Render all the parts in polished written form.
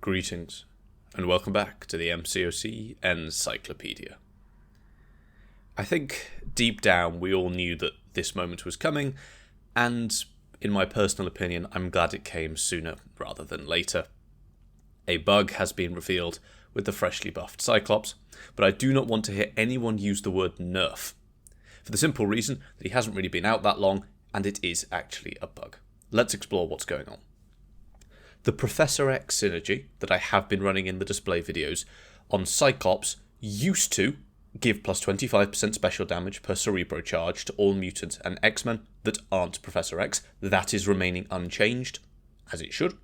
Greetings, and welcome back to the MCOC Encyclopedia. I think deep down we all knew that this moment was coming, and in my personal opinion, I'm glad it came sooner rather than later. A bug has been revealed with the freshly buffed Cyclops, but I do not want to hear anyone use the word nerf, for the simple reason that he hasn't really been out that long, and it is actually a bug. Let's explore what's going on. The Professor X synergy that I have been running in the display videos on Cyclops used to give plus 25% special damage per Cerebro charge to all mutants and X-Men that aren't Professor X. That is remaining unchanged, as it should.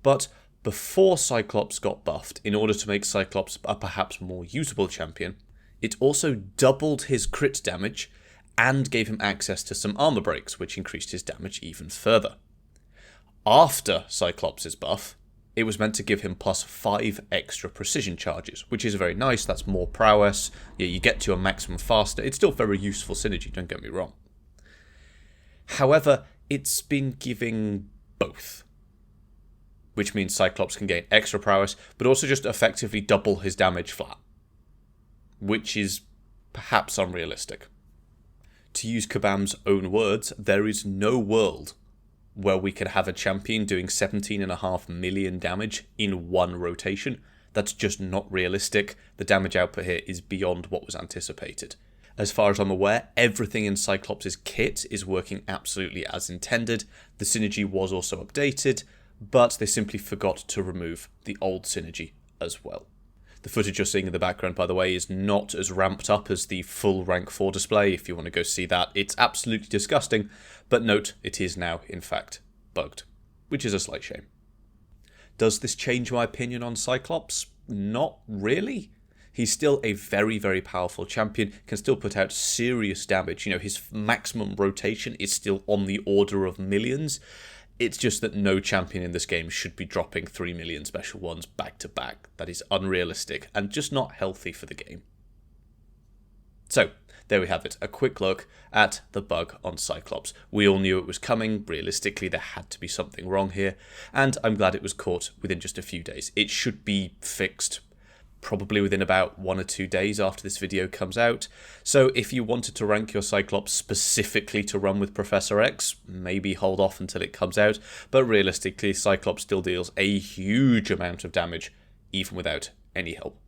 But before Cyclops got buffed, in order to make Cyclops a perhaps more usable champion, it also doubled his crit damage and gave him access to some armor breaks, which increased his damage even further. After Cyclops' buff, it was meant to give him plus 5 extra precision charges, which is very nice. That's more prowess. Yeah, you get to a maximum faster. It's still very useful synergy, don't get me wrong. However, it's been giving both, which means Cyclops can gain extra prowess, but also just effectively double his damage flat, which is perhaps unrealistic. To use Kabam's own words, there is no world where we could have a champion doing 17.5 million damage in one rotation. That's just not realistic. The damage output here is beyond what was anticipated. As far as I'm aware, everything in Cyclops' kit is working absolutely as intended. The synergy was also updated, but they simply forgot to remove the old synergy as well. The footage you're seeing in the background, by the way, is not as ramped up as the full rank 4 display. If you want to go see that, it's absolutely disgusting, but note, it is now, in fact, bugged, which is a slight shame. Does this change my opinion on Cyclops? Not really. He's still a very, very powerful champion, can still put out serious damage. You know, his maximum rotation is still on the order of millions. It's just that no champion in this game should be dropping 3 million special ones back to back. That is unrealistic and just not healthy for the game. So, there we have it. A quick look at the bug on Cyclops. We all knew it was coming. Realistically, there had to be something wrong here, and I'm glad it was caught within just a few days. It should be fixed probably within about 1 or 2 days after this video comes out. So if you wanted to rank your Cyclops specifically to run with Professor X, maybe hold off until it comes out, but realistically Cyclops still deals a huge amount of damage even without any help.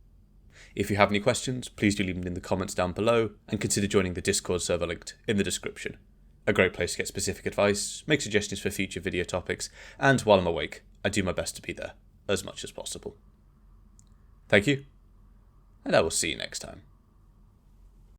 If you have any questions, please do leave them in the comments down below, and consider joining the Discord server linked in the description. A great place to get specific advice, make suggestions for future video topics, and while I'm awake, I do my best to be there as much as possible. Thank you, and I will see you next time.